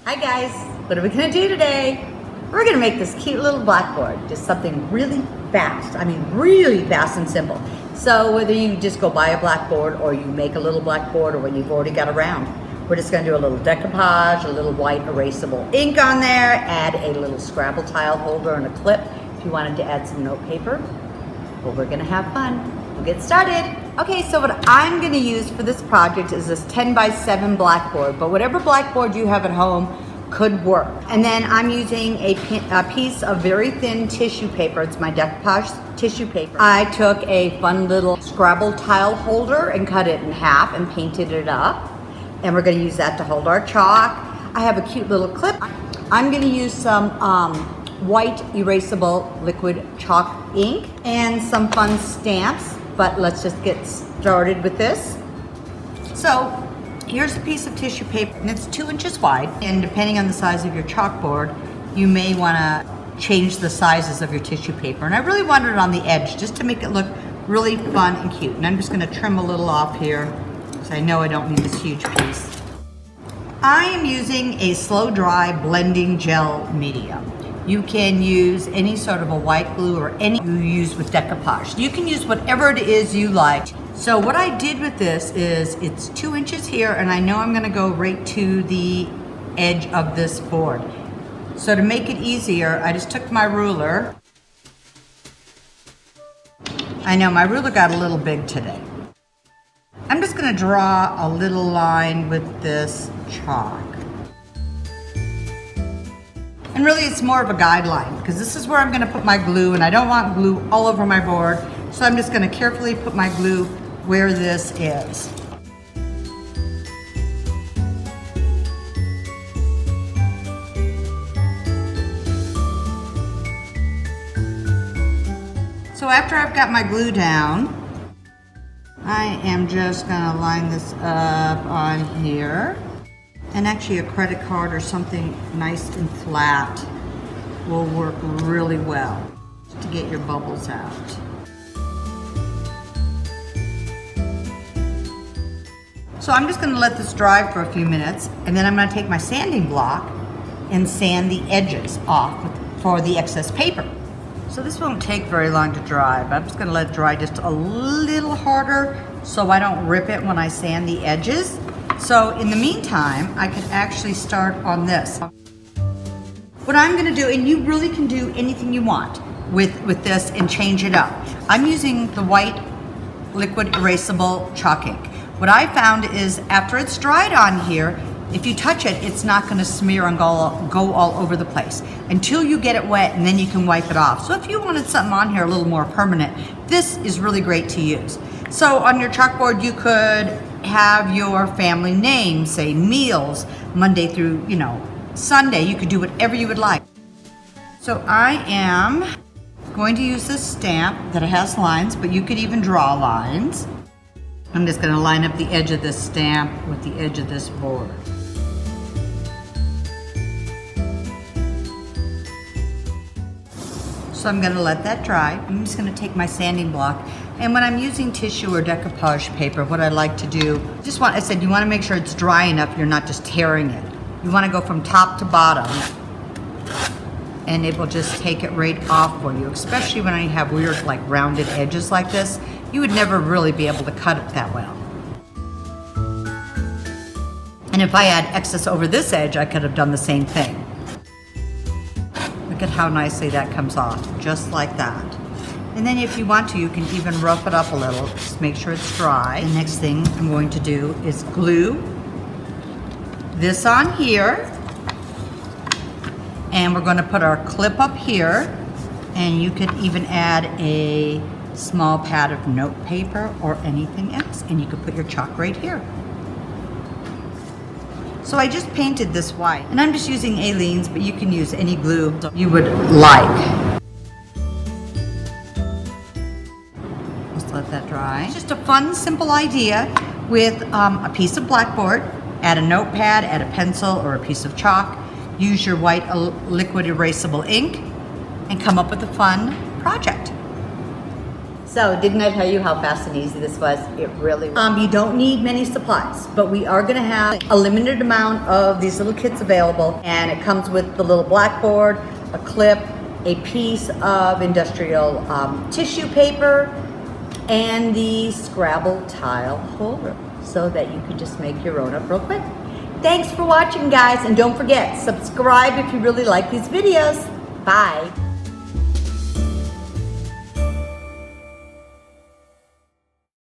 Hi guys, what are we gonna do today? We're gonna make this cute little blackboard, just something really fast. I mean, really fast and simple. So whether you just go buy a blackboard or you make a little blackboard or when you've already got around, we're just gonna do a little decoupage, a little white erasable ink on there, add a little Scrabble tile holder and a clip if you wanted to add some note paper. But we're gonna have fun. We'll get started. Okay, so what I'm gonna use for this project is this 10 by 7 blackboard, but whatever blackboard you have at home could work. And then I'm using a piece of very thin tissue paper. It's my decoupage tissue paper. I took a fun little Scrabble tile holder and cut it in half and painted it up. And we're gonna use that to hold our chalk. I have a cute little clip. I'm gonna use some white erasable liquid chalk ink and some fun stamps, but let's just get started with this. So here's a piece of tissue paper and it's 2 inches wide, and depending on the size of your chalkboard, you may wanna change the sizes of your tissue paper. And I really wanted it on the edge just to make it look really fun and cute. And I'm just gonna trim a little off here because I know I don't need this huge piece. I am using a slow dry blending gel medium. You can use any sort of a white glue or any you use with decoupage. You can use whatever it is you like. So what I did with this is it's 2 inches here, and I know I'm gonna go right to the edge of this board. So to make it easier, I just took my ruler. I know my ruler got a little big today. I'm just gonna draw a little line with this chalk. And really it's more of a guideline because this is where I'm gonna put my glue, and I don't want glue all over my board. So I'm just gonna carefully put my glue where this is. So after I've got my glue down, I am just gonna line this up on here. And actually a credit card or something nice and flat will work really well to get your bubbles out. So I'm just gonna let this dry for a few minutes, and then I'm gonna take my sanding block and sand the edges off for the excess paper. So this won't take very long to dry, but I'm just gonna let it dry just a little harder so I don't rip it when I sand the edges. So in the meantime, I can actually start on this. What I'm gonna do, and you really can do anything you want with this and change it up. I'm using the white liquid erasable chalk ink. What I found is after it's dried on here, if you touch it, it's not gonna smear and go all over the place until you get it wet, and then you can wipe it off. So if you wanted something on here a little more permanent, this is really great to use. So on your chalkboard, you could have your family name, say meals, Monday through, Sunday. You could do whatever you would like. So I am going to use this stamp that has lines, but you could even draw lines. I'm just gonna line up the edge of this stamp with the edge of this board. So I'm gonna let that dry. I'm just gonna take my sanding block, and when I'm using tissue or decoupage paper, what I like to do, you wanna make sure it's dry enough you're not just tearing it. You wanna go from top to bottom, and it will just take it right off for you, especially when I have weird like rounded edges like this. You would never really be able to cut it that well. And if I had excess over this edge, I could have done the same thing. Look at how nicely that comes off, just like that. And then if you want to, you can even rough it up a little, just make sure it's dry. The next thing I'm going to do is glue this on here. And we're gonna put our clip up here, and you could even add a small pad of note paper or anything else, and you could put your chalk right here. So I just painted this white, and I'm just using Aleene's, but you can use any glue you would like. Just let that dry. It's just a fun, simple idea with a piece of blackboard. Add a notepad, add a pencil or a piece of chalk. Use your white liquid erasable ink and come up with a fun project. So didn't I tell you how fast and easy this was? It really was. You don't need many supplies, but we are gonna have a limited amount of these little kits available, and it comes with the little blackboard, a clip, a piece of industrial tissue paper, and the Scrabble tile holder, so that you can just make your own up real quick. Thanks for watching, guys, and don't forget, subscribe if you really like these videos. Bye.